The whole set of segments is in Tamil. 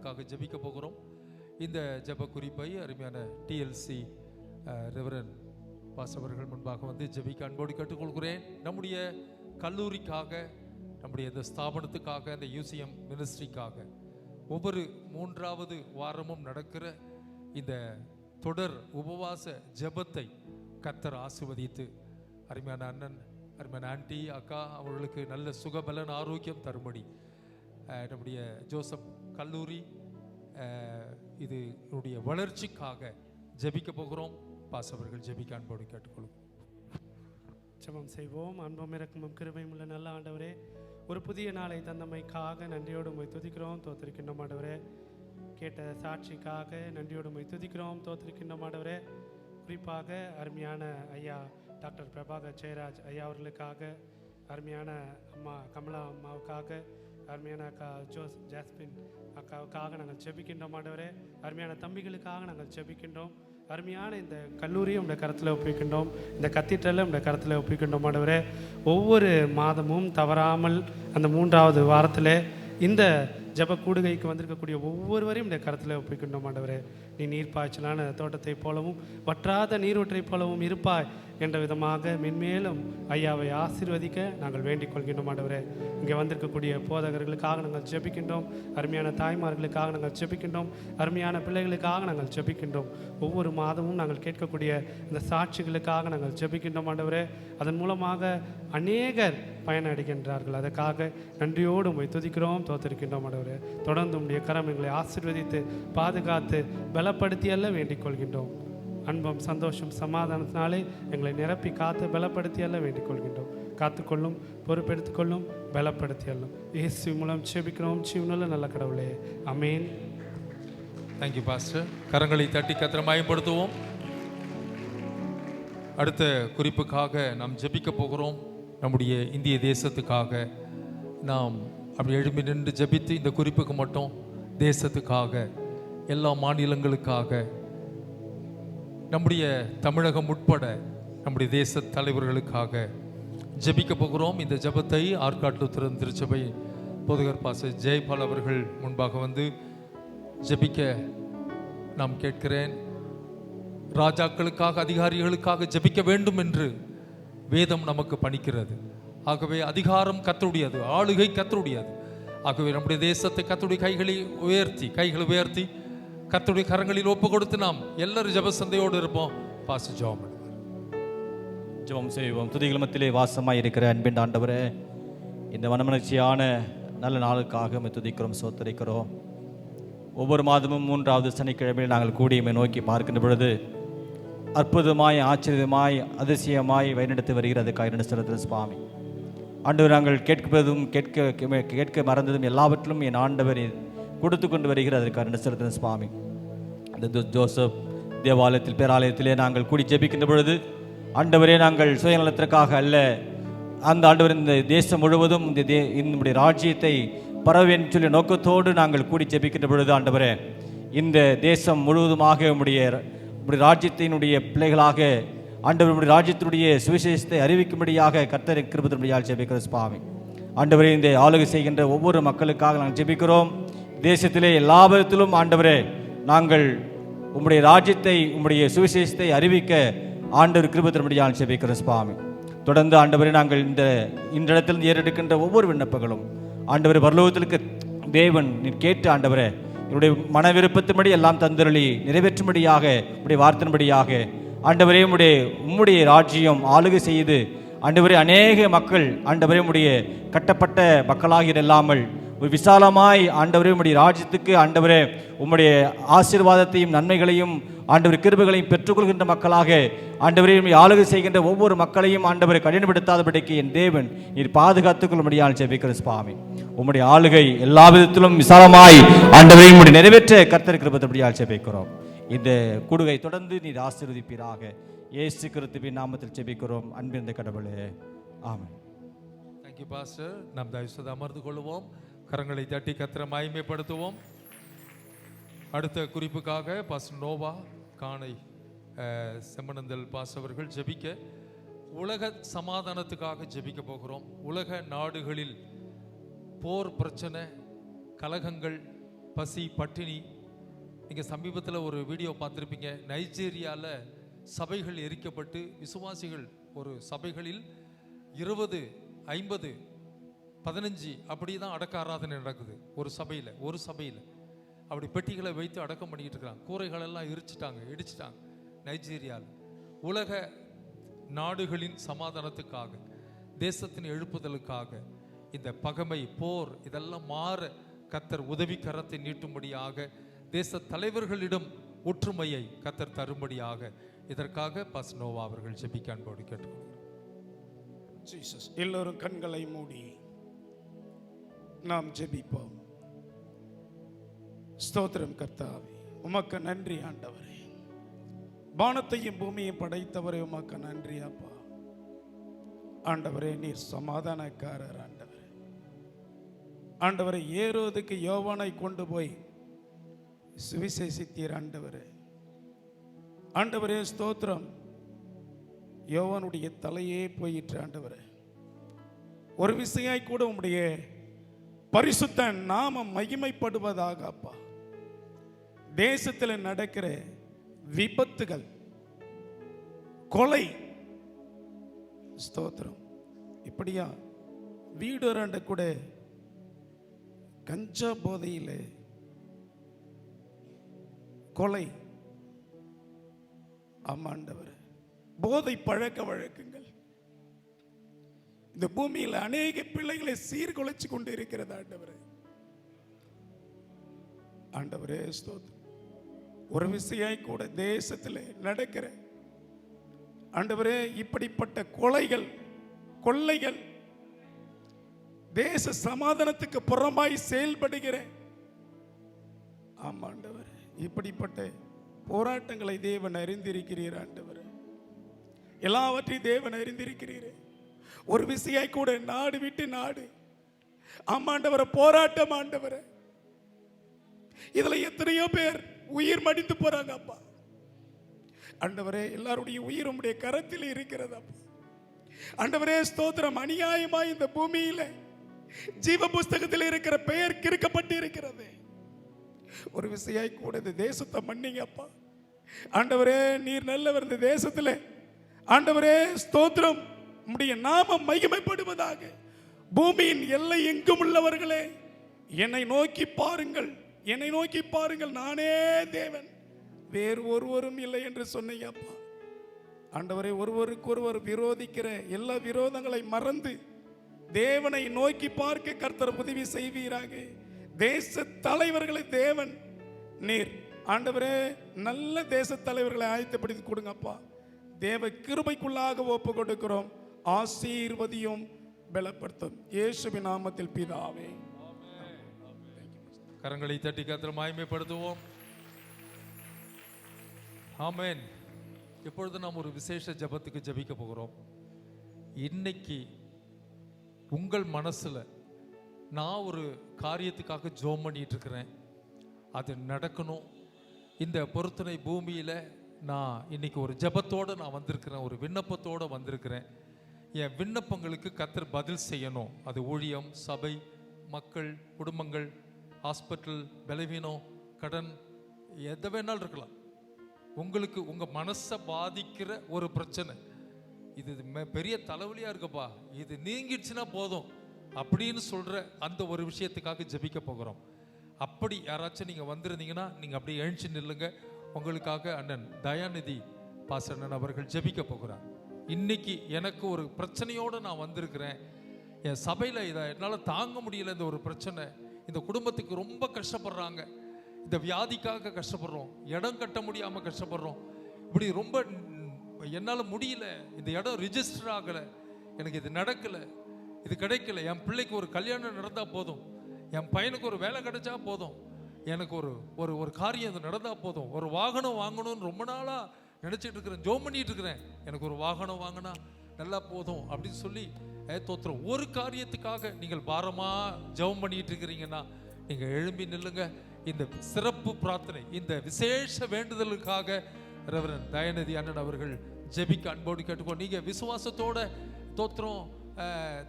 அவர்களுக்காக ஜெபிக்க போகிறோம். இந்த ஜெப குறிப்பை அருமையான டிஎல்சி ரெவரன் பாஸ்டர்கள் முன்பாக வந்து ஜெபிக்க அன்போடு கேட்டுக்கொள்கிறேன். நம்முடைய கல்லூரிக்காக, நம்முடைய இந்த ஸ்தாபனத்துக்காக, இந்த யூசிஎம் மினிஸ்ட்ரிக்காக ஒவ்வொரு 3வது வாரமும் நடக்கிற இந்த தொடர் உபவாச ஜெபத்தை கர்த்தர் ஆசீர்வதித்து அருமையான அண்ணன், அருமையான ஆண்டி, அக்கா அவர்களுக்கு நல்ல சுகபலன் ஆரோக்கியம் தரும்படி நம்முடைய ஜோசப் கல்லூரி இதனுடைய வளர்ச்சிக்காக ஜெபிக்க போகிறோம். பாசவர்கள் ஜெபிக்க அன்போடு கேட்டுக்கொள்ளும். ஜெபம் செய்வோம். அன்பும் இரக்கமும் கிருபையும் உள்ள நல்ல ஆண்டவரே, ஒரு புதிய நாளை தந்தமைக்காக நன்றியோடு உம்மை துதிக்கிறோம், தோத்திருக்கின்றோம் ஆண்டவரே. கேட்ட சாட்சிக்காக நன்றியோடு உம்மை துதிக்கிறோம், தோத்திருக்கின்றோம் ஆண்டவரே. குறிப்பாக அருமையான ஐயா டாக்டர் பிரபாகர் ஜெயராஜ் ஐயா அவர்களுக்காக, அருமையான அம்மா கமலா அம்மாவுக்காக, அருமையான அக்கா ஜாஸ்மின் அக்காவுக்காக நாங்கள் ஜெபிக்கின்றோம் ஆண்டவரே. அருமையான தம்பிகளுக்காக நாங்கள் ஜெபிக்கின்றோம். அருமையான இந்த கல்லூரியை உடைய கருத்தில் ஒப்புக்கின்றோம், இந்த கத்தீட்ரலை உடைய கருத்தில் ஒப்புக்கின்றோம் ஆண்டவரே. ஒவ்வொரு மாதமும் தவறாமல் அந்த 3வது வாரத்தில் இந்த ஜப கூடுகைக்கு வந்திருக்கக்கூடிய ஒவ்வொருவரையும் இந்த கருத்தில் ஒப்புக்கின்றோம் ஆண்டவரே. நீ நீர்ப்பாய்ச்சலான தோட்டத்தை போலவும் வற்றாத நீரூற்றை போலவும் இருப்பாய் என்ற விதமாக மென்மேலும் ஐயாவை ஆசீர்வதிக்க நாங்கள் வேண்டிக் கொள்கின்றோம் ஆண்டவரே. இங்கே வந்திருக்கக்கூடிய போதகர்களுக்காக நாங்கள் ஜெபிக்கின்றோம், அருமையான தாய்மார்களுக்காக நாங்கள் ஜெபிக்கின்றோம், அருமையான பிள்ளைகளுக்காக நாங்கள் ஜெபிக்கின்றோம். ஒவ்வொரு மாதமும் நாங்கள் கேட்கக்கூடிய இந்த சாட்சிகளுக்காக நாங்கள் ஜெபிக்கின்றோம் ஆண்டவரே. அதன் மூலமாக அநேகர் பயனடைகின்றார்கள். அதற்காக நன்றியோடு உம்மை துதிக்கிறோம், தோத்திருக்கின்றோம் ஆண்டவரே. தொடர்ந்து உம்முடைய கரம் எங்களை ஆசீர்வதித்து பாதுகாத்து பலப்படுத்தி அல்ல வேண்டிக் கொள்கின்றோம். அன்பும் சந்தோஷம் சமாதானத்தினாலே எங்களை நிரப்பி காத்து பலப்படுத்தி அல்ல வேண்டிக் கொள்கின்றோம். காத்துக்கொள்ளும், பொறுப்பெடுத்துக்கொள்ளும், பலப்படுத்தி அல்லும். இயேசு மூலம் ஜெபிக்கிறோம் ஜீவனுள்ள நல்ல கடவுளே, ஆமென். Thank you pastor. கரங்களை தட்டி கர்த்தரை மகிமைப்படுத்துவோம். அடுத்த குறிப்புக்காக நாம் ஜெபிக்க போகிறோம். நம்முடைய இந்திய தேசத்துக்காக நாம் அப்படி எழுப்பி நின்று ஜெபித்து, இந்த குறிப்புக்கு மட்டும் தேசத்துக்காக, எல்லா மாநிலங்களுக்காக, நம்முடைய தமிழகம் உட்பட நம்முடைய தேச தலைவர்களுக்காக ஜெபிக்க போகிறோம். இந்த ஜெபத்தை ஆற்காடு லூத்தரன் திருச்சபை போதகர் பாஸ்டர் ஜெயபால் அவர்கள் முன்பாக வந்து ஜெபிக்க நாம் கேட்கிறேன். ராஜாக்களுக்காக, அதிகாரிகளுக்காக ஜெபிக்க வேண்டும் என்று வேதம் நமக்கு பணிக்கிறது. ஆகவே அதிகாரம் கர்த்தருடையது, ஆளுகை கர்த்தருடையது. ஆகவே நம்முடைய தேசத்தை கர்த்தருடைய கைகளை உயர்த்தி கர்த்தருடைய கரங்களில் ஒப்பு கொடுத்து நாம் எல்லாரும் ஜெப சந்தையோடு இருப்போம். பாஸ்டர் ஜெபம் செய்வோம். துதிகள் மத்தியிலே வாசமாய் இருக்கிற அன்பின் ஆண்டவரே, இந்த மனமலர்ச்சியான நல்ல நாளுக்காக துதிக்கிறோம், சோத்தரிக்கிறோம். ஒவ்வொரு மாதமும் 3வது சனிக்கிழமையில் நாங்கள் கூடியமை நோக்கி பார்க்கின்ற பொழுது அற்புதமாய், ஆச்சரியமாய், அதிசயமாய் வழிநடத்தி வருகிறதுக்காக நன்றி சுவாமி. ஆண்டவர், நாங்கள் கேட்பதும் கேட்க மறந்ததும் எல்லாவற்றிலும் என் ஆண்டவர் கொடுத்து கொண்டு வருகிறதற்காக நன்றி சுவாமி. அந்த ஜோசப் தேவாலயத்தில், பேராலயத்திலே நாங்கள் கூடி ஜெபிக்கின்ற பொழுது ஆண்டவரே, நாங்கள் சுயநலத்திற்காக அல்ல, அந்த ஆண்டவர் இந்த தேசம் முழுவதும் நம்முடைய ராஜ்யத்தை பரவேன்னு சொல்லி நோக்கத்தோடு நாங்கள் கூடி ஜெபிக்கின்ற பொழுது ஆண்டவரே, இந்த தேசம் முழுவதுமாக உம்முடைய ராஜ்யத்தினுடைய பிள்ளைகளாக ஆண்டவர் உம்முடைய ராஜ்யத்தினுடைய சுவிசேஷத்தை அறிவிக்கும்படியாக கர்த்தர் கிருபையால் ஜெபிக்கிறோம் சுவாமி. ஆண்டவரே, இந்த ஆளுகை செய்கின்ற ஒவ்வொரு மக்களுக்காக நாங்கள் ஜெபிக்கிறோம். தேசத்திலே எல்லா விதத்திலும் ஆண்டவரே, நாங்கள் உம்முடைய ராஜ்யத்தை, உம்முடைய சுவிசேஷத்தை அறிவிக்க ஆண்டவர் கிருபையால் ஜெபிக்கிறோம் சுவாமி. தொடர்ந்து ஆண்டவரே, நாங்கள் இந்த இடத்தில் ஏறெடுக்கின்ற ஒவ்வொரு விண்ணப்பங்களும் ஆண்டவரே, பரலோகத்திற்கு தேவன் நீர் கேட்டு ஆண்டவரே, என்னுடைய மன விருப்பத்தின்படி எல்லாம் தந்தருளி நிறைவேற்றும்படியாக, உடைய வார்த்தையின்படியாக ஆண்டவரே, உம்முடைய ராஜ்யம் ஆளுகை செய்து ஆண்டவரே, அநேக மக்கள் ஆண்டவரே உம்முடைய கட்டப்பட்ட மக்களாக இல்லாமல் ஒரு விசாலமாய் ஆண்டவரே உம்முடைய ராஜ்யத்துக்கு ஆண்டவரே உம்முடைய ஆசீர்வாதத்தையும் நன்மைகளையும் ஆண்டவர் கிருபைகளையும் பெற்றுக்கொள்கின்ற மக்களாக ஆண்டவரே ஆளுகை செய்கின்ற ஒவ்வொரு மக்களையும் ஆண்டவரை கடினப்படுத்தாதபடிக்கு என் தேவன் நீர் பாதுகாத்துக் கொள்ளும்படியால் ஜெபிக்கிற சுவாமி. உம்முடைய ஆளுகை எல்லா விதத்திலும் விசாலமாய் ஆண்டவரை உம்முடைய நிறைவேற்ற கர்த்தர் கிருபையால் ஜெபிக்கிறோம். இந்த கூடுகை தொடர்ந்து நீர் ஆசீர்வதிப்பீராக. இயேசு கிறிஸ்துவின் நாமத்தில் ஜெபிக்கிறோம் அன்பின் கடவுளே, ஆமென். Thank you pastor. நாம் தயவுசெய்து அமர்ந்து கொள்வோம், கரங்களை தட்டி கர்த்தரை மகிமைப்படுத்துவோம். அடுத்த குறிப்புக்காக பாஸ்டர் நோவா காணை செம்மனந்தல் பாஸ்டர்கள் ஜெபிக்க, உலக சமாதானத்துக்காக ஜெபிக்க போகிறோம். உலக நாடுகளில் போர் பிரச்சனை, கலகங்கள், பசி பட்டினி. நீங்கள் சமீபத்தில் ஒரு வீடியோ பார்த்துருப்பீங்க. நைஜீரியாவில் சபைகள் எரிக்கப்பட்டு விசுவாசிகள் ஒரு சபைகளில் 20, 50, 15 அப்படி தான் அடக்க ஆராதனை நடக்குது. ஒரு சபையில் அப்படி பெட்டிகளை வைத்து அடக்கம் பண்ணிக்கிட்டு இருக்கிறாங்க. கூரைகளெல்லாம் இடிச்சிட்டாங்க நைஜீரியாவில். உலக நாடுகளின் சமாதானத்துக்காக, தேசத்தின் எழுப்புதலுக்காக, இந்த பகைமை, போர் இதெல்லாம் மாற கர்த்தர் உதவி கரத்தை நீட்டும்படியாக, தேச தலைவர்களிடம் ஒற்றுமையை கர்த்தர் தரும்படியாக, இதற்காக பாஸ்னோவா அவர்கள் ஜெபிக்க அன்போடு கேட்டுக்கொள்கிறோம். ஜீசஸ். எல்லோரும் கண்களை மூடி நாம் ஜெபிப்போம். ஸ்தோத்திரம் கர்த்தாவே, உமக்கு நன்றி ஆண்டவரே. வானத்தையும் பூமியையும் படைத்தவரே, உமக்கு நன்றி அப்பா. ஆண்டவரே, நீர் சமாதானக்காரர் ஆண்டவரே. ஆண்டவரை ஏரோதுக்கு யோவானை கொண்டு போய் சுவிசேஷித்தீர் ஆண்டவரே. ஆண்டவரே ஸ்தோத்திரம். யோவானுடைய தலையே போயிற்று ஆண்டவரே. ஒரு விசையாய் கூட உம்முடைய பரிசுத்த நாமம் மகிமைப்படுவதாக அப்பா. தேசத்தில் நடக்கிற விபத்துகள், கொலை, ஸ்தோத்திரம், இப்படியா வீடு ரெண்டு கூட கஞ்சா போதையில் கொலை, ஆமாண்டவர், போதை பழக்க வழக்கங்கள் இந்த பூமியில் அநேக பிள்ளைகளை சீர்குலைச்சு கொண்டு இருக்கிறது ஆண்டவரே. ஆண்டவரே ஸ்தோத்திரம். ஒரு விசையாய் கூட தேசத்தில் நடக்கிற ஆண்டவரே இப்படிப்பட்ட கொலைகள், கொள்ளைகள், தேச சமாதானத்துக்கு புறமாய் செயல்படுகிற ஆமாண்டவர் இப்படிப்பட்ட போராட்டங்களை தேவன் அறிந்திருக்கிறீர் ஆண்டவர். எல்லாவற்றையும் தேவன் அறிந்திருக்கிறீர். ஒரு விசையாய் கூட நாடு விட்டு நாடு ஆமாண்டவர போராட்டம் ஆண்டவர. இதுல எத்தனையோ பேர் உயிர் மடிந்து போறாங்க அப்பா. ஆண்டவரே, எல்லாருடைய உயிர் உம்முடைய கரத்தில் இருக்கிறது அப்பா. ஆண்டவரே ஸ்தோத்திரம். அநியாயமாய் இந்த பூமியில ஜீவ புஸ்தகத்தில் இருக்கிற பெயர் கிறுக்கப்பட்டு இருக்கிறது. ஒரு விசையாய் கூட இந்த தேசத்தை மன்னிங்க அப்பா. ஆண்டவரே, நீர் நல்லவர். இந்த தேசத்தில் ஆண்டவரே ஸ்தோத்திரம், உம்முடைய நாமம் மகிமைப்படுவதாக. பூமியின் எல்லை எங்கும் உள்ளவர்களே, என்னை நோக்கி பாருங்கள், என்னை நோக்கி பாருங்கள், நானே தேவன், வேறு ஒருவரும் இல்லை என்று சொன்னீங்க அப்பா. ஆண்டவரே, ஒருவருக்கு ஒருவர் விரோதிக்கிற எல்லா விரோதங்களை மறந்து தேவனை நோக்கி பார்க்க கர்த்தர் உதவி செய்வீராக. தேச தலைவர்களை தேவன் நீர் ஆண்டவரே நல்ல தேச தலைவர்களை ஆயத்தப்படுத்தி கொடுங்கப்பா. தேவ கிருபைக்குள்ளாக ஒப்பு கொடுக்கிறோம். ஆசீர்வதியும் பலப்படுத்தும் இயேசுவின் நாமத்தில் பிதாவே. கரங்களை தட்டி கர்த்தரை மகிமைப்படுத்துவோம். ஆமென். இப்பொழுது நாம் ஒரு விசேஷ ஜெபத்துக்கு ஜெபிக்க போகிறோம். இன்னைக்கு உங்கள் மனசுல நான் ஒரு காரியத்துக்காக ஜெபம் பண்ணிட்டு இருக்கிறேன், அது நடக்கணும். இந்த பொருத்தனை பூமியில நான் இன்னைக்கு ஒரு ஜெபத்தோடு நான் வந்திருக்கிறேன், ஒரு விண்ணப்பத்தோடு வந்திருக்கிறேன். என் விண்ணப்பங்களுக்கு கர்த்தர் பதில் செய்யணும். அது ஊழியம், சபை, மக்கள், குடும்பங்கள், ஹாஸ்பிட்டல், பலவீனம், கடன், எதை வேணாலும் இருக்கலாம். உங்களுக்கு உங்கள் மனசை பாதிக்கிற ஒரு பிரச்சனை, இது பெரிய தலைவலியாக இருக்குப்பா, இது நீங்கிடுச்சுன்னா போதும் அப்படின்னு சொல்கிற அந்த ஒரு விஷயத்துக்காக ஜெபிக்க போகிறோம். அப்படி யாராச்சும் நீங்கள் வந்திருந்தீங்கன்னா நீங்கள் அப்படியே எழுச்சி நில்லுங்க. உங்களுக்காக அண்ணன் தயாநிதி பாஸ்டர் அண்ணன் அவர்கள் ஜெபிக்க போகிறார். இன்னைக்கு எனக்கு ஒரு பிரச்சனையோடு நான் வந்திருக்கிறேன், என் சபையில் இதை என்னால் தாங்க முடியல, இந்த ஒரு பிரச்சனை, இந்த குடும்பத்துக்கு ரொம்ப கஷ்டப்படுறாங்க, இந்த வியாதிக்காக கஷ்டப்படுறோம், இடம் கட்ட முடியாமல் கஷ்டப்படுறோம், இப்படி ரொம்ப என்னால் முடியல, இந்த இடம் ரிஜிஸ்டர் ஆகலை, எனக்கு இது நடக்கலை, இது கிடைக்கல, என் பிள்ளைக்கு ஒரு கல்யாணம் நடந்தால் போதும், என் பையனுக்கு ஒரு வேலை கிடைச்சா போதும், எனக்கு ஒரு ஒரு காரியம் இது நடந்தால் போதும், ஒரு வாகனம் வாங்கணும்னு ரொம்ப நாளாக நினச்சிட்டு இருக்கிறேன், ஜோம் பண்ணிட்டு இருக்கிறேன், எனக்கு ஒரு வாகனம் வாங்கினா நல்லா போதும் அப்படின்னு சொல்லி தோத்துறோம். ஒரு காரியத்துக்காக நீங்கள் பாரமாக ஜெபம் பண்ணிட்டு இருக்கிறீங்கன்னா நீங்கள் எழும்பி நில்லுங்க. இந்த சிறப்பு பிரார்த்தனை, இந்த விசேஷ வேண்டுதலுக்காக ரெவரண்ட் தயாநிதி அண்ணன் அவர்கள் ஜெபிக்க அன்போடு கேட்டுக்கோ. நீங்கள் விசுவாசத்தோட தோத்திரம்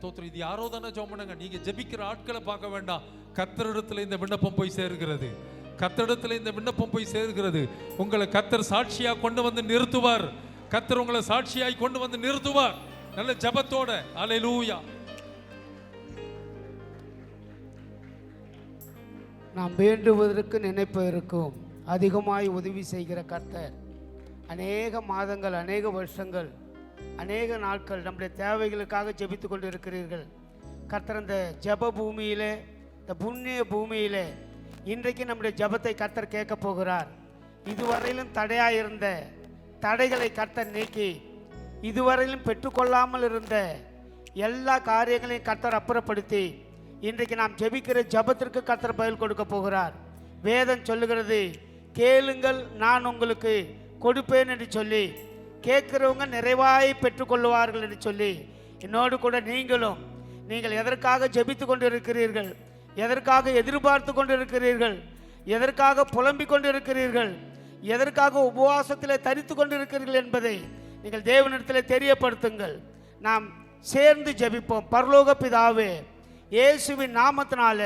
தோத்திரம். இது யாரோ தானே ஜெபம் பண்ணுங்க. நீங்க ஜெபிக்கிற ஆட்களை பார்க்க வேண்டாம். கர்த்தரிடத்துல இந்த விண்ணப்பம் போய் சேர்கிறது. கர்த்தரிடத்துல இந்த விண்ணப்பம் போய் சேர்கிறது. உங்களை கர்த்தர் சாட்சியா கொண்டு வந்து நிறுத்துவார். கர்த்தர் உங்களை சாட்சியாய் கொண்டு வந்து நிறுத்துவார். நல்ல ஜெபத்தோட. அல்லேலூயா. நாம் வேண்டுவதற்கு நினைப்பதற்கும் அதிகமாய் உதவி செய்கிற கர்த்தர் அநேக மாதங்கள், அநேக வருஷங்கள், அநேக நாட்கள் நம்முடைய தேவைகளுக்காக ஜெபித்து கொண்டு இருக்கிறீர்கள். கர்த்தர் அந்த ஜெப பூமியிலே, இந்த புண்ணிய பூமியிலே இன்றைக்கு நம்முடைய ஜெபத்தை கர்த்தர் கேட்க போகிறார். இதுவரையிலும் தடையாயிருந்த தடைகளை கர்த்தர் நீக்கி, இதுவரையிலும் பெற்றுக்கொள்ளாமல் இருந்த எல்லா காரியங்களையும் கர்த்தர் அப்புறப்படுத்தி இன்றைக்கு நாம் ஜெபிக்கிற ஜெபத்திற்கு கர்த்தர் பதில் கொடுக்க போகிறார். வேதம் சொல்லுகிறது, கேளுங்கள் நான் உங்களுக்கு கொடுப்பேன் என்று சொல்லி, கேட்கிறவங்க நிறைவாய் பெற்றுக்கொள்வார்கள் என்று சொல்லி, என்னோடு கூட நீங்கள் எதற்காக ஜெபித்து கொண்டு இருக்கிறீர்கள், எதற்காக எதிர்பார்த்து கொண்டு இருக்கிறீர்கள், எதற்காக புலம்பிக் கொண்டு இருக்கிறீர்கள், எதற்காக உபவாசத்தில் தரித்து கொண்டு இருக்கிறீர்கள் என்பதை நீங்கள் தேவனிடத்தில் தெரியப்படுத்துங்கள். நாம் சேர்ந்து ஜெபிப்போம். பரலோக பிதாவே, இயேசுவின் நாமத்தினால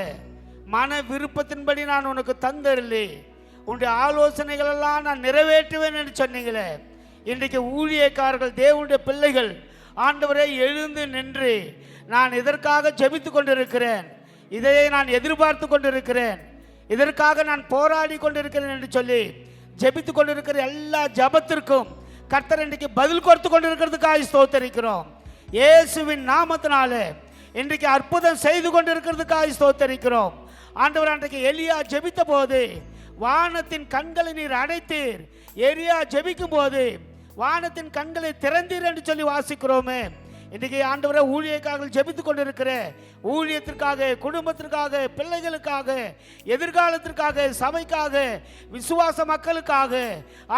மன விருப்பத்தின்படி நான் உனக்கு தந்தருளி உன்னுடைய ஆலோசனைகளெல்லாம் நான் நிறைவேற்றுவேன் என்று சொன்னீங்களே. இன்றைக்கு ஊழியக்காரர்கள், தேவனுடைய பிள்ளைகள் ஆண்டவரை எழுந்து நின்று நான் இதற்காக ஜெபித்து கொண்டிருக்கிறேன், இதையே நான் எதிர்பார்த்து கொண்டிருக்கிறேன், இதற்காக நான் போராடி கொண்டிருக்கிறேன் என்று சொல்லி ஜெபித்து கொண்டிருக்கிற எல்லா ஜெபத்திற்கும் கர்த்தர் இன்றைக்கு பதில் கொடுத்து கொண்டிருக்கிறதுக்காக ஸ்தோத்தரிக்கிறோம். இயேசுவின் நாமத்தினால இன்றைக்கு அற்புதம் செய்து கொண்டிருக்கிறதுக்காக ஸ்தோத்தரிக்கிறோம். ஆண்டவர், அன்றைக்கு எலியா ஜெபித்த போது வானத்தின் கண்களை நீர் அடைத்தீர், எலியா ஜெபிக்கும் போது வானத்தின் கண்களை திறந்தீர் என்று சொல்லி வாசிக்கிறோமே. இன்றைக்கு ஆண்டவரை ஊழியக்காரர்கள் ஜெபித்து கொண்டிருக்கிற ஊழியத்திற்காக, குடும்பத்திற்காக, பிள்ளைகளுக்காக, எதிர்காலத்திற்காக, சபைக்காக, விசுவாச மக்களுக்காக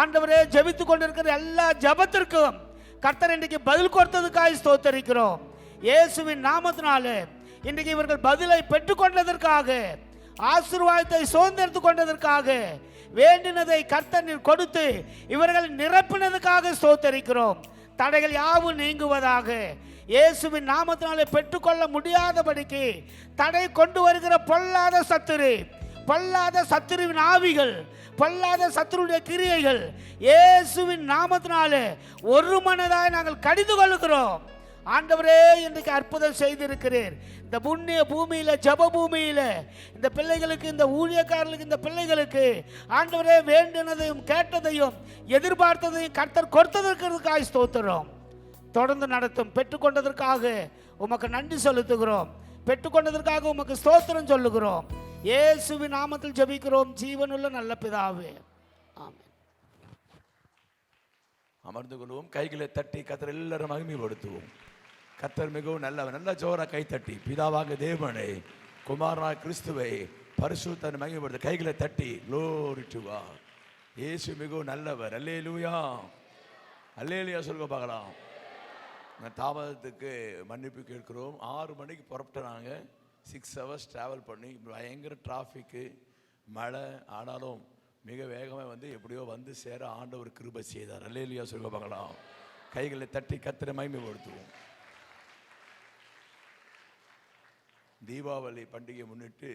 ஆண்டவரே ஜெபித்து கொண்டிருக்கிற எல்லா ஜெபத்திற்கும் கர்த்தர் இன்றைக்கு பதில் கொடுத்ததுக்காக ஸ்தோத்தரிக்கிறோம். இயேசுவின் நாமத்தினால இன்றைக்கு இவர்கள் பதிலை பெற்றுக்கொண்டதற்காக, ஆசீர்வாதத்தை சுதந்திரத்து கொண்டதற்காக, வேண்டினதை கர்த்தர் கொடுத்து இவர்கள் நிரப்பினதுக்காக ஸ்தோத்தரிக்கிறோம். தடைகள் யாவும் நீங்குவதாக. இயேசுவின் நாமத்தினாலே பெற்றுக்கொள்ள முடியாதபடிக்கு தடை கொண்டு வருகிற பொல்லாத சத்துருவின் ஆவிகள், பொல்லாத சத்துருடைய கிரியைகள் இயேசுவின் நாமத்தினாலே ஒரு மனதாய் நாங்கள் கடிந்து கொள்கிறோம். ஆண்டவரே, இன்றைக்கு அற்புதம் செய்திருக்கிறீர். இந்த புண்ணிய பூமியில, ஜப பூமியில இந்த பிள்ளைகளுக்கு, இந்த ஊழியக்காரர்களுக்கு, இந்த பிள்ளைகளுக்கு ஆண்டவரே வேண்டினதையும் கேட்டதையும் எதிர்பார்த்ததையும் கர்த்தர் கொடுத்ததற்காக ஸ்தோத்திரம். தொடர்ந்து நடத்தும். பெற்றுக்கொண்டதற்காக உமக்கு நன்றி செலுத்துகிறோம். பெற்றுக்கொண்டதற்காக உமக்கு ஸ்தோத்திரம் சொல்லுகிறோம். இயேசுவின் நாமத்தில் ஜெபிக்கிறோம் ஜீவனுள்ள நல்ல பிதாவே, ஆமென். அமர்ந்து கொள்வோம். கைகளை தட்டி கர்த்தர் எல்லாரும் மகிமைப்படுத்துவோம். கர்த்தர் மிகவும் நல்லவர். நல்ல ஜோரா கை தட்டி பிதாவாக தேவனை, குமாரனாக கிறிஸ்துவை, பரிசுத்தனை மகிமைப்படுத்த கைகளை தட்டி glory to God. இயேசு மிகவும் நல்லவர். அல்லேலூயா, அல்லேலூயா சொல்லுங்க பார்க்கலாம். நான் தாமதத்துக்கு மன்னிப்பு கேட்கிறோம். 6 மணிக்கு புறப்பட்டுனாங்க. 6 hours ட்ராவல் பண்ணி பயங்கர டிராஃபிக்கு, மழை. ஆனாலும் மிக வேகமாக வந்து எப்படியோ வந்து சேர ஆண்டவர் கிருபை செய்தார். அல்லேலூயா சொல்லுங்க பார்க்கலாம். கைகளை தட்டி கர்த்தரை மகிமைப்படுத்துவோம். தீபாவளி பண்டிகை முன்னிட்டு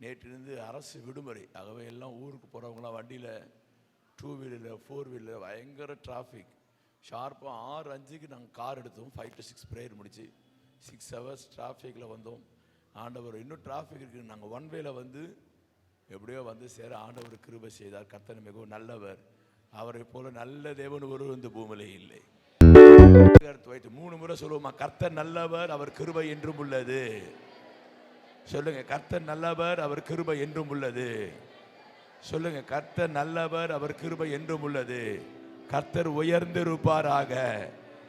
நேற்றிலிருந்து அரசு விடுமுறை. ஆகவே எல்லாம் ஊருக்கு போகிறவங்களாம் வண்டியில், 2 வீலர் 4 வீலர் பயங்கர டிராஃபிக். ஷார்ப்பாக 6:05க்கு நாங்கள் கார் எடுத்தோம். 5 to 6 ப்ரேயர் முடிச்சு 6 hours டிராஃபிக்கில் வந்தோம். ஆண்டவர் இன்னும் டிராஃபிக் இருக்குது. நாங்கள் 1 வேல வந்து எப்படியோ வந்து சேர ஆண்டவர் கிருபை செய்தார். கர்த்தர் மிகவும் நல்லவர். அவரை போல நல்ல தேவன் ஒரு இந்த பூமியிலே இல்லை. 3 முறை சொல்லுவோமா? கர்த்தர் நல்லவர், அவர் கிருபை என்றும் உள்ளது. சொல்லுங்க, கர்த்தர் நல்லவர், அவர் கிருபை என்றும் உள்ளது. சொல்லுங்க, கர்த்தர் நல்லவர், அவர் கிருபை என்றும் உள்ளது. கர்த்தர் உயர்ந்திருப்பாராக.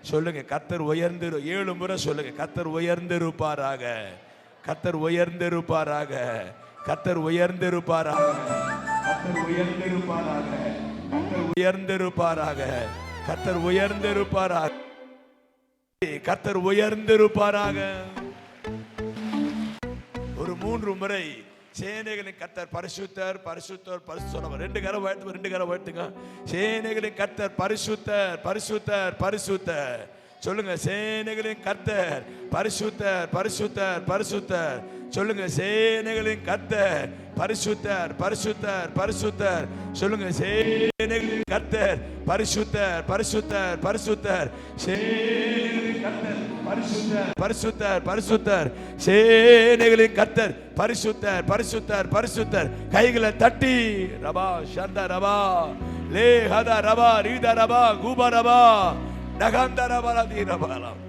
சொல்லுங்க, கர்த்தர் 7 முறை சொல்லுங்க. கர்த்தர் உயர்ந்திருப்பாராக, கர்த்தர் உயர்ந்திருப்பாராக, கர்த்தர் உயர்ந்திருப்பாராக, கர்த்தர் உயர்ந்திருப்பாராக, கர்த்தர் உயர்ந்திருப்பாராக, கர்த்தர் உயர்ந்திருப்பாராக, கர்த்தர் உயர்ந்திருப்பாராக. ஒரு 3 முறை சேனைகளின் கர்த்தர் பரிசுத்தர், பரிசுத்தர், பரிசுத்தர். 2 கரம் உயர்த்துங்க, 2 கரம் உயர்த்துங்க. சேனைகளின் கர்த்தர் பரிசுத்தர், பரிசுத்தர், பரிசுத்தர். சொல்லுங்க, சேனைகளின் கர்த்தர் பரிசுத்தர் பரிசுத்தர் பரிசுத்தர். சொல்லுங்க, சேனைகளின் கர்த்தர் பரிசுத்தர் பரிசுத்தர் பரிசுத்தர். சொல்லுங்க, சேனைகளின் கர்த்தர் பரிசுத்தர் பரிசுத்தர் பரிசுத்தர். சேனைகளின் கர்த்தர் பரிசுத்தர் பரிசுத்தர் பரிசுத்தர். சேனைகளின் கர்த்தர் பரிசுத்தர் பரிசுத்தர் பரிசுத்தர். கைகளை தட்டி ரபா ஷந்த ரபா லே ஹதா ரபா ரீதா ரபா கூபா ரபா நகந்த ரபா தீரபாலம்.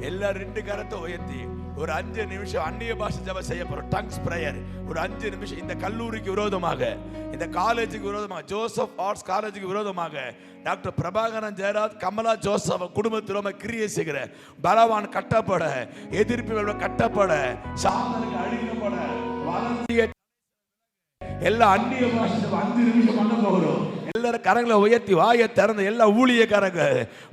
எல்லாரும் 2 கரத்தை உயர்த்தி ஒரு 5 நிமிஷம் அந்நிய பாஷை ஜெபம் செய்ய போறோம். Tongues prayer. ஒரு 5 நிமிஷம். இந்த கல்லூரிக்கு விரோதமாக, இந்த காலேஜுக்கு விரோதமாக, ஜோசப் ஆர்ட்ஸ் காலேஜுக்கு விரோதமாக டாக்டர் பிரபாகரன் ஜெயராஜ் கமலா ஜோசப் குடும்பத்தில் கிரியை செய்கிற பலவான் கட்டப்பட, எதிர்ப்பு கட்டப்பட, சாதனைக்கு அழிக்கப்பட, வளர்ச்சியை எல்லா அந்நிய பாஷை 5 நிமிஷம் பண்ண போகிறோம். எல்லாரும் கரங்களை உயர்த்தி வாயை திறந்த எல்லா ஊழியக்காரங்க,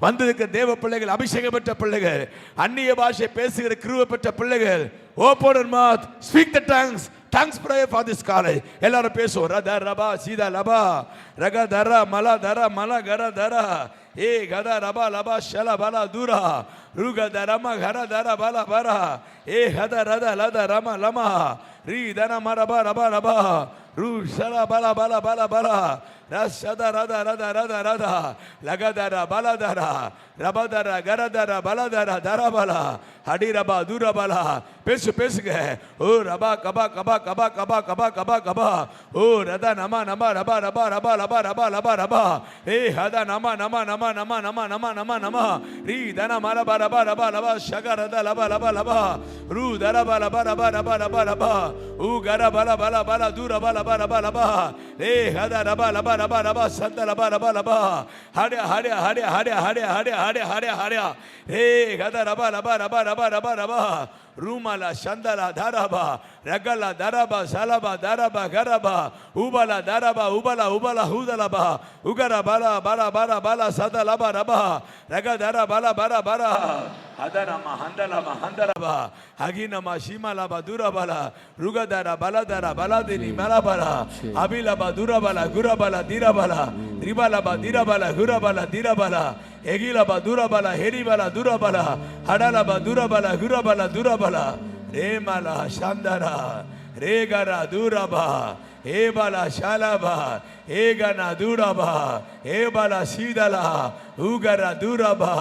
வந்திருக்க தேவ பிள்ளைகள், அபிஷேகம் பெற்ற பிள்ளைகள், அந்நிய பாஷை பேசுகிற கிருபை பெற்ற பிள்ளைகள், open your mouth, speak the tongues prayer for this college. எல்லாரும் பேசுவோம். ரத ரபா சீதா லபா ரக தர மலா தர மல கர தர ஏ கத ரபா லபா ஷல பலா தூரா ருக தரம கர தர பல பரா ஏ ஹத ரத லத ரம லமா ரீ தன மரபா ரபா ரபா ரூ ஷல பல பல பல பல ரஷத ரத ரத ரத ரத லகதர பலதர ரபதர கரதர பலதர தரபல ஹடிரபா தூரபல. பேசுங்க. ஓ ரபா கபா கபா கபா கபா கபா கபா கபா ஓ ரத நம நம ரபா ரபா ரபா ரபா ரபா ரபா ரபா ஏ ஹத நம நம நம நம நம நம நம நம ரீ தன மரபா ரபா ரபா ரபா ஷக ரத லபா லபா லபா ரூ தரபா லபா ரபா ரபா ரபா ரபா ஊ கர பல பல பல தூரபா லபா ரபா லபா ஏ ஹத ரபா லபா ரபா ரபா சந்த லபா ரபா லபா ஹடியா ஹடியா ஹடியா ஹடியா ஹடியா ஹடியா ஹடியா ஹடியா ஹடியா ஏ ஹத ரபா லபா ரபா ரபா ரபா ரபா ரூமலா சந்தலா தரபா ரகலா தரபா சலபா தரபா கரபா உபலா தரபா உபலா உபலா ஹூதலபா உகர பலா பலா பலா பலா சதலபா ரபா ரக தர பலா பலா பலா ஹதரமா ஹந்தலமா ஹந்தலபா ஹகினமா ஷிமலபா துரபலா ருகதர பலதர பலதினி மலபலா அபிலபா துரபலா குரபலா திரபலா ரிபலபா திரபலா குரபலா திரபலா எகிலபா துரபலா ஹெரிபலா துரபலா ஹடலபா துரபலா குரபலா துரபலா ரேமலா சந்தரா ரேகரா துரபா ஏபலா ஷலபா ஏகனா துரபா ஏபலா சீதலா உகரா துரபா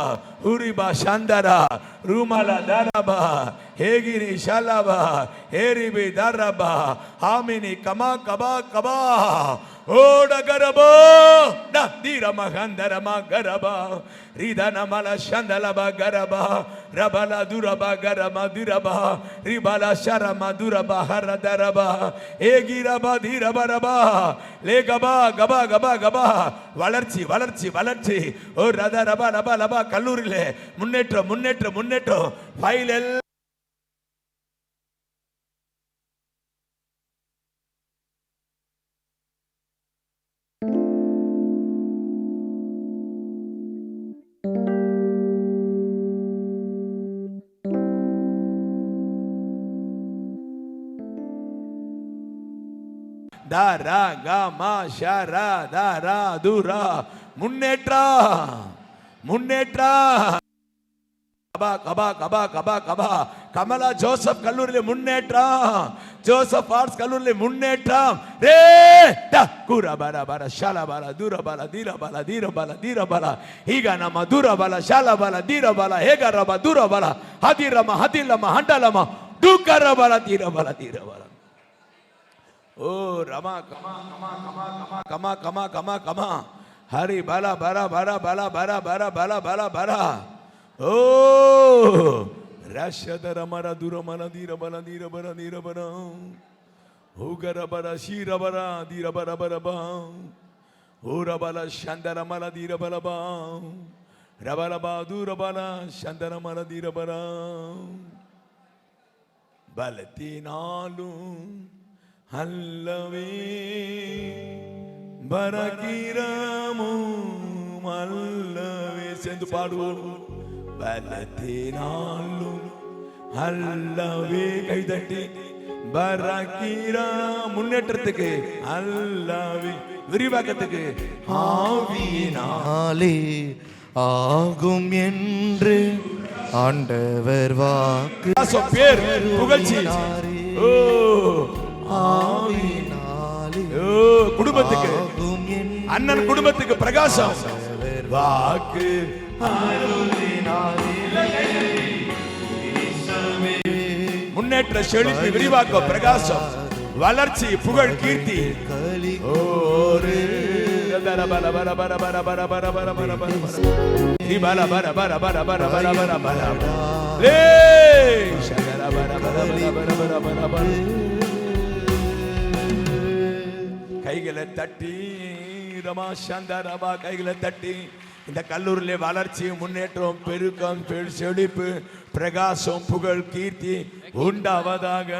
உரிபா சந்தரா ரூமலா தரபா ஏகிரி ஷலபா ஏரிபி தரபா ஆமினி கமா கபா கபா ஓட கரபா தீரம கந்தரம கரபா ரிதன மல சந்தலபா கரபா ரபலா துரபா கரம திரபா ரிபலா ஷரம துரபா ஹரதரபா ஏகிரபா தீரபரபா லேகபா கபா கபா கபா. வளர்ச்சி வளர்ச்சி வளர்ச்சி. ஓ ரத ரபா ரபா லபா கல்லூரியிலே முன்னேற்றம் முன்னேற்றம் முன்னேற்றம். ஃபைல் எல்லாம் தாரா கமா ஷரா தாரா துரா முன்னேற்றா முன்னேற்றா. கபா கபா கபா கபா கபா கமலா ஜோசப் கல்லூரியில முன்னேற்றம். ஜோசப் ஆர்ட்ஸ் கல்லூரியில முன்னேற்றம். ரே ட குரா பர பர ஷாலா பல தூர பல தீர பல தீர பல தீர பல ஈக நம தூர பல ஷாலா பல தீர பல ஏக ரப தூர பல ஹதிரம ஹதிலம ஹண்டலம தூக்கர பல தீர பல தீர பல. ஓ ரமா கமா கமா கமா கமா கமா கமா கமா ஹரி பல பர பர பல பர பர பல பல பல. ஓ ரஷதர மர துரமன தீரபர தீரபர தீரபர ஓகரபர ஷீரபர தீரபர பரபா ஓரபல சந்தர மல தீரபலபா ரபலபா தூரபல சந்தர மல தீரபர. பலத்தினாலும் அல்லவே பரகிரமும் அல்லவே. சேர்ந்து பாடுவோம். பலத்தினாலும் அல்லவே. கைதட்டி பரகிரா. முன்னேற்றத்துக்கு அல்லவே. விரிவாக்கத்துக்கு ஆவியினாலே ஆகும் என்று ஆண்டவர் வாக்கு பேர் புகழ்ச்சி. ஓ ஆவினாலே ஓ, குடும்பத்துக்கு ஆகும் என்று அண்ணன் குடும்பத்துக்கு பிரகாசம் வாக்கு முன்னேற்ற செழிப்பு விரிவாக்கம் பிரகாசம் வளர்ச்சி புகழ் கீர்த்தி களி ஓரு பர பர பர பர பர பர பர பர பர பர பர பர பர பர பர பர பர பர லே சகர பர பர பர பர பர பர கைகளை தட்டி ரமா சந்தரமா கைகளை தட்டி இந்த கல்லூரியிலே வளர்ச்சி முன்னேற்றம் பெருக்கம் செழிப்பு பிரகாசம் புகழ் கீர்த்தி உண்டாவதாக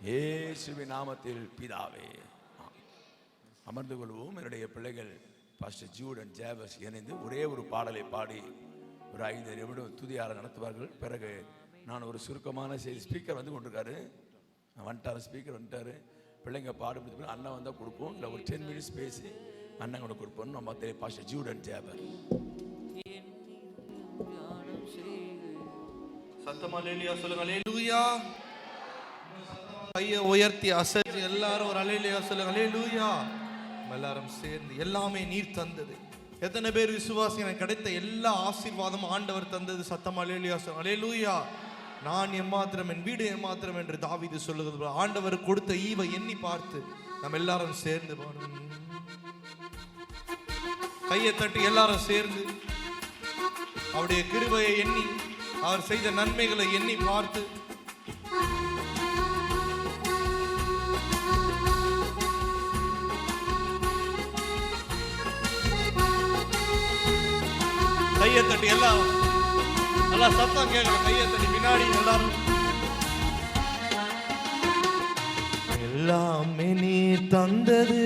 இயேசுவின் நாமத்தில் பிதாவே. அமர்ந்து கொள்வோம். என்னுடைய பிள்ளைகள் பாஸ்டர் ஜூட் அண்ட் ஜேபஸ் இணைந்து ஒரே ஒரு பாடலை பாடி ஒரு 5 நிமிடம் துதியார நடத்துவார்கள். பிறகு நான் ஒரு சுருக்கமான செய்தி ஸ்பீக்கர் வந்து கொண்டிருக்காரு, வந்துட்டாரு, ஸ்பீக்கர் வந்துட்டாரு. பிள்ளைங்க பாடுபடுத்து அண்ணன் வந்தால் கொடுப்போம், இல்லை ஒரு 10 மினிட்ஸ் பேசி அண்ணன் கூட கொடுப்போம். நம்ம பாஸ்டர் ஜூட் அண்ட் ஜேபஸ் சத்தமா அல்லேலூயா சொல்லுங்க. அல்லேலூயா. கையை உயர்த்தி அசைச்சு எல்லாரும் ஒரு அல்லேலூயா சொல்லுங்க. அல்லேலூயா. எல்லாரும் சேர்ந்து எல்லாமே நீர் தந்தது. எத்தனை பேர் விசுவாசி எனக்கு கிடைத்த எல்லா ஆசீர்வாதமும் ஆண்டவர் தந்தது? சத்தமா அல்லேலூயா சொல்லுங்க. அல்லேலூயா. நான் எம்மாத்திரம் என் வீடு எம்மாத்திரம் என்று தாவீது சொல்லுகிறது. ஆண்டவர் கொடுத்த ஈவை எண்ணி பார்த்து நம்ம எல்லாரும் சேர்ந்து பாடுவோம். கையை தட்டி எல்லாரும் சேர்ந்து அவருடைய கிருபையை எண்ணி அவர் செய்த நன்மைகளை எண்ணி பார்த்து கையை தட்டி எல்லாரும் நல்லா சத்தம் கேட்கணும். கையை தட்டி பின்னாடி எல்லாரும் எல்லாமே நீர் தந்தது,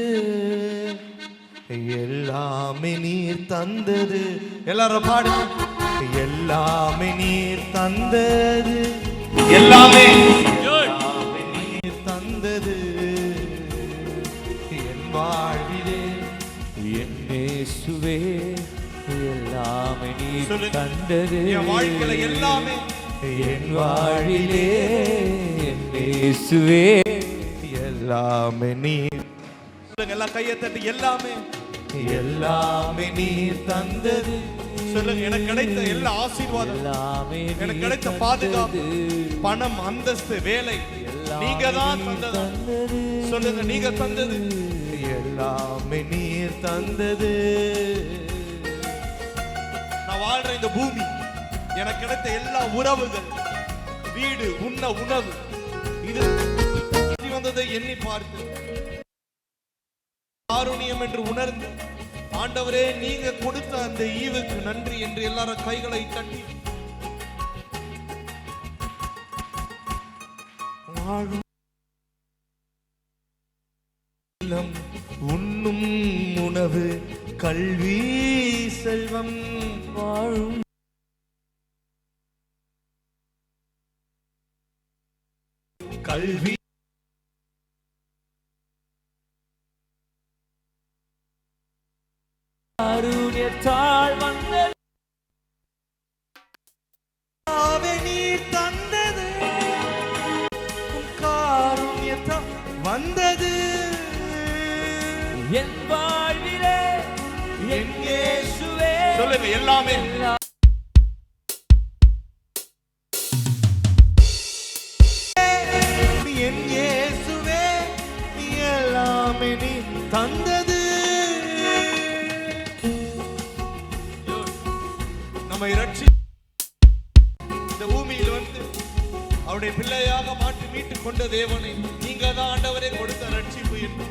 எல்லாமே நீர் தந்தது. எல்லாரும் பாடுங்க. எல்லாமே நீர் தந்தது, எல்லாமே நீர் தந்தது என் வாழ்விலே என் இயேசுவே. எல்லாமே நீர் தந்தது என் வாழ்க்கையில, எல்லாமே என் வாழ்விலே என் இயேசுவே. எல்லாமே நீர் சொல்லுங்க. எல்லாம் கையை தட்டி எல்லாமே எல்லாமே நீர் தந்தது சொல்லுங்க. எனக்கு கிடைத்த எல்லா ஆசீர்வாதம், எனக்கு கிடைத்த பாதுகாப்பு, பணம், அந்தஸ்து, வேலை நீங்க தான் தந்தது. சொல்லுங்க, நீங்க தந்தது. எல்லாமே நீர் தந்தது. நான் வாழ்ற இந்த பூமி, எனக்கு கிடைத்த எல்லா உறவுகள், வீடு, உண்ண உணவு, இது வந்ததை எண்ணி பார்த்து காருண்யம் என்று உணர்ந்து ஆண்டவரே நீங்க கொடுத்த அந்த ஈவுக்கு நன்றி என்று எல்லாரும் கைகளை தட்டி உண்ணும் உணவு, கல்வி, செல்வம், வாழும் கல்வி காருண்யத்தால் வந்தது நீர் தந்தது, காருண்யத்தால் வந்தது என் வாழ்விலே என் இயேசுவே. சொல்லுங்க எல்லாமே என் இயேசுவே. எல்லாமே நீ தந்தது. நம்மை ரட்சி இந்த பூமியில் வந்து அவருடைய பிள்ளையாக மாற்றி மீட்டுக் கொண்ட தேவனை நீங்க தான் ஆண்டவரே கொடுத்த ரட்சிப்பு என்று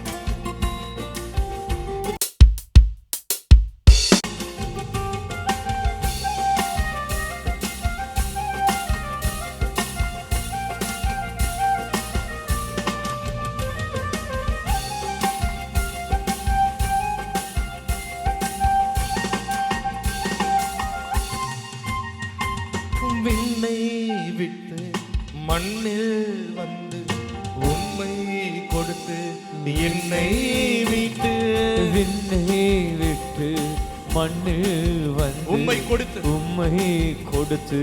விண்ணை விட்டு மண்ணில் வந்து உண்மை கொடுத்து என்னை மீட்டு விண்ணை விட்டு விட்டு மண்ணில் வந்து உம்மை கொடுத்து உம்மை கொடுத்து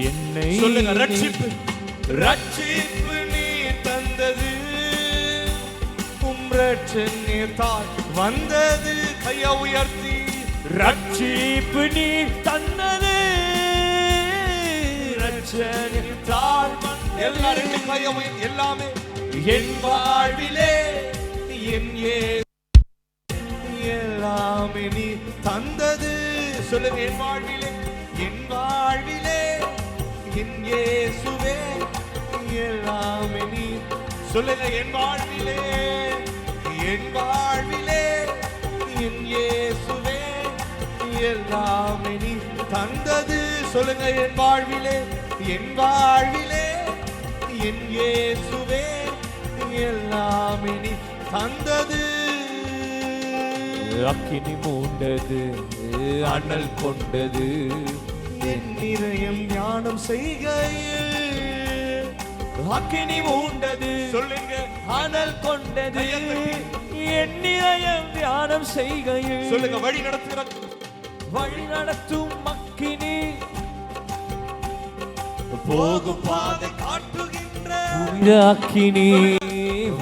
என்னை சொல்லுங்க, ரட்சிப்பு ரட்சிப்பு நீர் தந்தது, ரட்சணியத்தால் வந்தது. கையை உயர்த்தி ரட்சிப்பு நீர் தந்தது, ரட்சணியத்தால் எல்லாரும் கையை உயர்த்தி எல்லாமே என் வாழ்விலே என் எல்லாமே நீ தந்தது. சொல்லுங்க, என் வாழ்விலே என் வாழ்விலே என் இயேசுவே எல்லாமே நீ. சொல்லுங்க, என் வாழ்விலே என் வாழ்விலே என் இயேசுவே எல்லாமே நீ தந்தது. சொல்லுங்க, என் வாழ்விலே என் வாழ்விலே என் இயேசுவே எல்லாமே நீ தந்தது. அக்கினி மூண்டது, அனல் கொண்டது, என் இதயம் தியானம் செய்கையில் அக்கினி மூண்டது, சொல்லுங்க, அனல் கொண்டது, என் இதயம் தியானம் செய்கையில் சொல்லுங்க, வழி நடத்துகிற வழி நடத்தும் அக்கினி, போகும் பாதை காட்டுகின்ற புனித அக்கினி,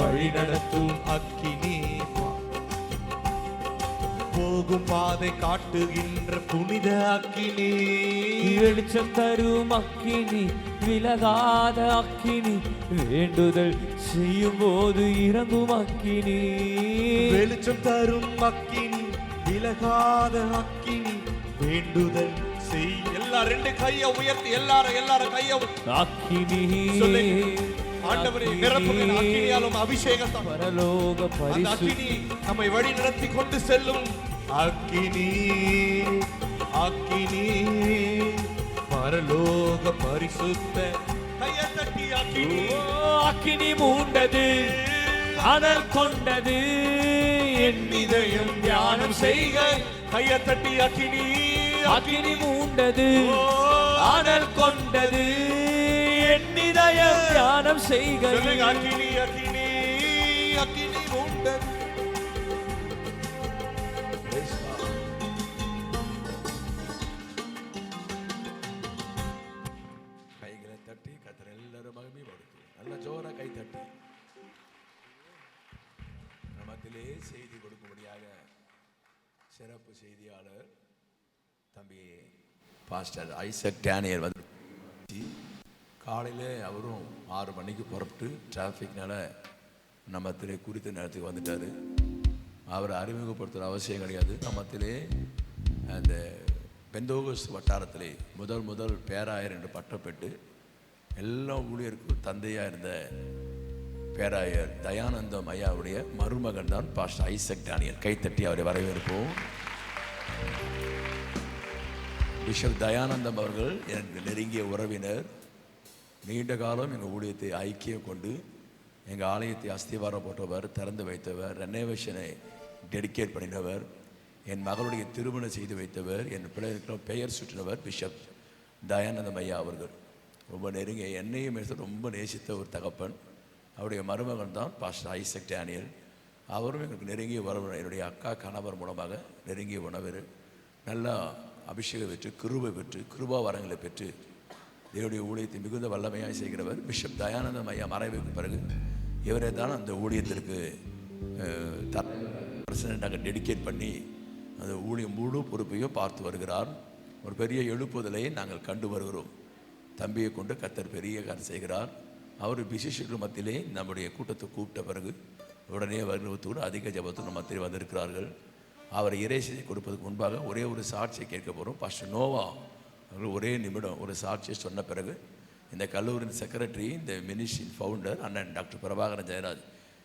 வழி நடத்தும் அக்கினி, போகும் பாதை காட்டுகின்ற புனித அக்கினி, வெளிச்சம் தரும் அக்கினி, விலகாத அக்கினி, வேண்டுதல் செய்யும் போது இறங்கும் அக்கினி, வெளிச்சம் தரும் அக்கினி, விலகாத அக்கினி, வேண்டுதல் செய். எல்லாரும் ரெண்டு கையை உயர்த்தி எல்லாரும் கையை அக்கினி ஆண்டவரே நிரப்புகிற அக்கினியாலும் அபிஷேகத்தால் பரலோக அந்த பரிசு அக்கினி நம்மை வழி நடத்தி கொண்டு செல்லும் அக்கினி, அக்கினி பரலோக பரிசுத்த. கையை தட்டி அக்கினி, அக்கினி மூண்டது, அனல் கொண்டது, என் இதயம் தியானம் செய்க. கையை தட்டி அக்கினி, அக்கினி மூண்டது, அனல் கொண்டது, என் இதயம் தியானம் செய்க. சொல்லுங்க, அக்கினி அக்கினி அக்கினி மூண்டது. கைகளை தட்டி கத்தர் எல்லாரும் மகிமைப்படுத்து. நல்ல ஜோரா கை தட்டி நமத்திலே செய்தி கொடுக்கும்படியாக சிறப்பு செய்தியாளர் தம்பி பாஸ்டர் ஐசக் டேனியல் வந்து காலையில் அவரும் 6 மணிக்கு புறப்பட்டு டிராஃபிக்னால நம்மத்திலே குறித்த நேரத்துக்கு வந்துட்டார். அவரை அறிமுகப்படுத்துகிற அவசியம் கிடையாது. நம்மத்திலே அந்த பெந்தோகஸ் வட்டாரத்திலே முதல் பேராயர் என்று பட்டம் பெற்று எல்லா ஊழியருக்கும் தந்தையாக இருந்த பேராயர் தயானந்தம் ஐயாவுடைய மருமகன் தான் பாஸ்டர் ஐசக் டேனியல். கைத்தட்டி அவரை வரவேற்போம். பிஷப் தயானந்தம் அவர்கள் எனக்கு நெருங்கிய உறவினர். நீண்ட காலம் எங்கள் ஊழியத்தை ஐக்கியம் கொண்டு எங்கள் ஆலயத்தை அஸ்திவாரம் போட்டவர், திறந்து வைத்தவர், ரெனோவேஷனை டெடிகேட் பண்ணினவர், என் மகளுடைய திருமணம் செய்து வைத்தவர், என் பிள்ளைகளுக்கு பெயர் சுற்றினவர் பிஷப் தயானந்தம் ஐயா அவர்கள். ரொம்ப நெருங்கிய என்னையும் ரொம்ப நேசித்த ஒரு தகப்பன். அவருடைய மருமகன் தான் பாஸ்டர் ஐசக் டேனியல். அவரும் எனக்கு நெருங்கிய உறவினர். என்னுடைய அக்கா கணவர் மூலமாக நெருங்கிய உணவர். நல்லா அபிஷேகம் பெற்று கிருபை பெற்று கிருபா வரங்களை பெற்று தேவனுடைய ஊழியத்தை மிகுந்த வல்லமையாக செய்கிறவர் பிஷப் தயானந்தம் ஐயா மறைவுக்கு பிறகு இவரை தான் அந்த ஊழியத்திற்கு பிரசிடெண்டாக டெடிகேட் பண்ணி அந்த ஊழியம் முழு பொறுப்பையும் பார்த்து வருகிறார். ஒரு பெரிய எழுப்புதலை நாங்கள் கண்டு வருகிறோம். தம்பியை கொண்டு கர்த்தர் பெரிய காரியம் செய்கிறார். அவர் விசேஷர்கள் மத்தியிலே நம்முடைய கூட்டத்தை கூப்பிட்ட பிறகு உடனே வருவத்தோடு அதிக ஜபத்தோடு மத்தியில் வந்திருக்கிறார்கள். அவர் இறைச்சியை கொடுப்பதற்கு முன்பாக ஒரே ஒரு சாட்சியை கேட்க போகிறோம். பாஸ்டர் நோவா அவர்கள் ஒரே நிமிடம் ஒரு சாட்சியை சொன்ன பிறகு இந்த கல்லூரியின் செக்ரட்டரி, இந்த மினிஸ்ட்ரியின் ஃபவுண்டர் அண்ணன் டாக்டர் பிரபாகரன் ஜெயராஜ்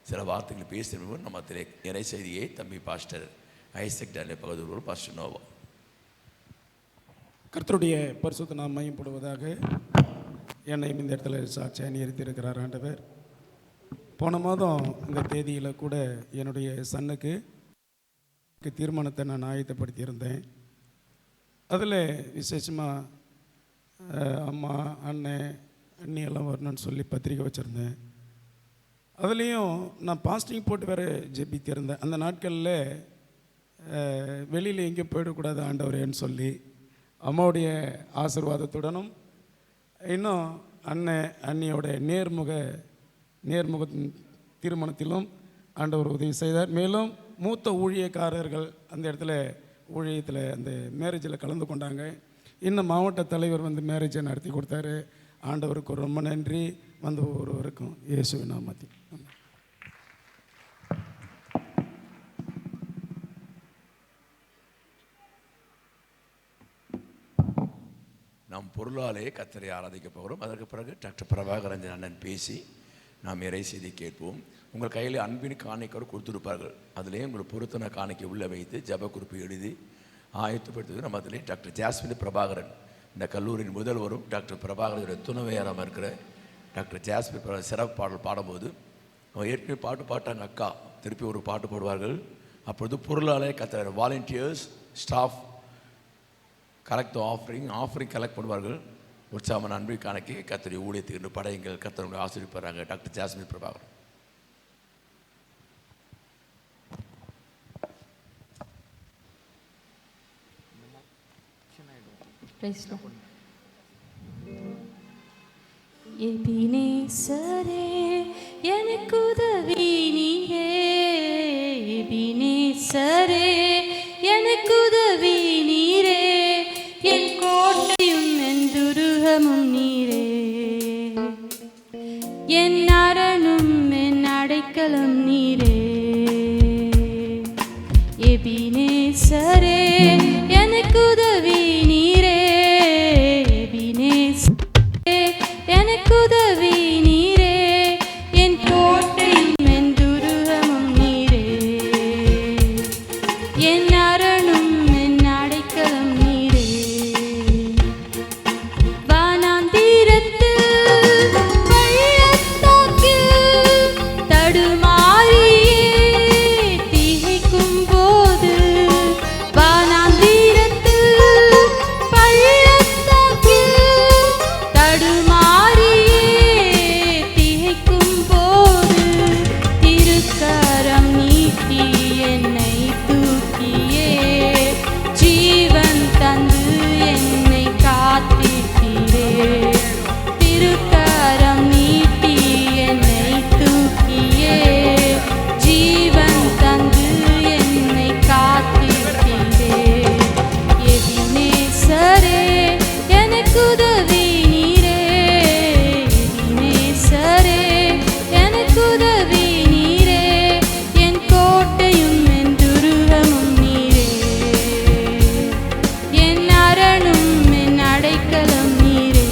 சில வார்த்தைகள் பேசுகிறோம். நம்ம இறை செய்தியை தம்பி pastor Isaac Daniel Bahadur pastor Noah. கர்த்தருடைய பரிசுத்த நாம் மையப்படுவதாக. என்னை இந்த இடத்துல சாட்சியாக நிறுத்தியிருக்கிறார் ஆண்டவர். போன மாதம் இந்த தேதியில் கூட என்னுடைய சன்னுக்கு தீர்மானத்தை நான் ஆயத்தப்படுத்தியிருந்தேன். அதில் விசேஷமாக அம்மா அண்ணன் அண்ணி எல்லாம் வரணும்னு சொல்லி பத்திரிக்கை வச்சுருந்தேன். அதுலேயும் நான் பாஸ்டிங் போட்டு வேறு ஜெபித்திருந்தேன். அந்த நாட்களில் வெளியில் எங்கேயும் போயிடக்கூடாது ஆண்டவரேன்னு சொல்லி அம்மாவுடைய ஆசீர்வாதத்துடனும் இன்னும் அண்ணியோட நேர்முக திருமணத்திலும் ஆண்டவர் உதவி செய்தார். மேலும் மூத்த ஊழியக்காரர்கள் அந்த இடத்துல ஊழியத்தில் அந்த மேரேஜில் கலந்து கொண்டாங்க. இன்னும் மாவட்ட தலைவர் வந்து மேரேஜை நடத்தி கொடுத்தாரு. ஆண்டவருக்கு ரொம்ப நன்றி. வந்து ஒருவருக்கும் இயேசுவின் நாமத்தில். நாம் பொருளாலே கர்த்தரை ஆராதிக்க போகிறோம். அதற்கு பிறகு டாக்டர் பிரபாகரன் அண்ணன் பேசி நாம் இறை செய்தி கேட்போம். உங்கள் கையில் அன்பின் காணிக்கை கொடுத்துருப்பார்கள். அதிலே உங்கள் பொருத்தன காணிக்கை உள்ளே வைத்து ஜப குறிப்பு எழுதி ஆயத்தப்படுத்துவது. நம்ம அதிலே டாக்டர் ஜாஸ்மின் பிரபாகரன், இந்த கல்லூரியின் முதல்வரும் டாக்டர் பிரபாகரனுடைய துணைவியாராக இருக்கிற டாக்டர் ஜாஸ்மின் பிரபாகரன் சிறப்பு பாடல் பாடும்போது அவங்க ஏற்கனவே பாட்டு பாட்டாங்க. அக்கா திருப்பி ஒரு பாட்டு பாடுவார்கள். அப்பொழுது பொருளாலே கர்த்தர் volunteers staff collect offering collect பண்ணுவார்கள். உற்சாகமான அன்பின் காணிக்கை கர்த்தருடைய ஊழியத்துக்கு படையுங்கள். கர்த்தருடைய ஆசிரியப்படுறாங்க டாக்டர் ஜாஸ்மின் பிரபாகரன். எபினேசரே எனக்கு உதவி நீரே, எபினேசரே எனக்கு உதவி நீரே, என் கோட்டையும் என் துருகமும் நீரே, என் அரணும் என் அடைக்கலம் நீரே. எபினேசரே எனக்கு உதவி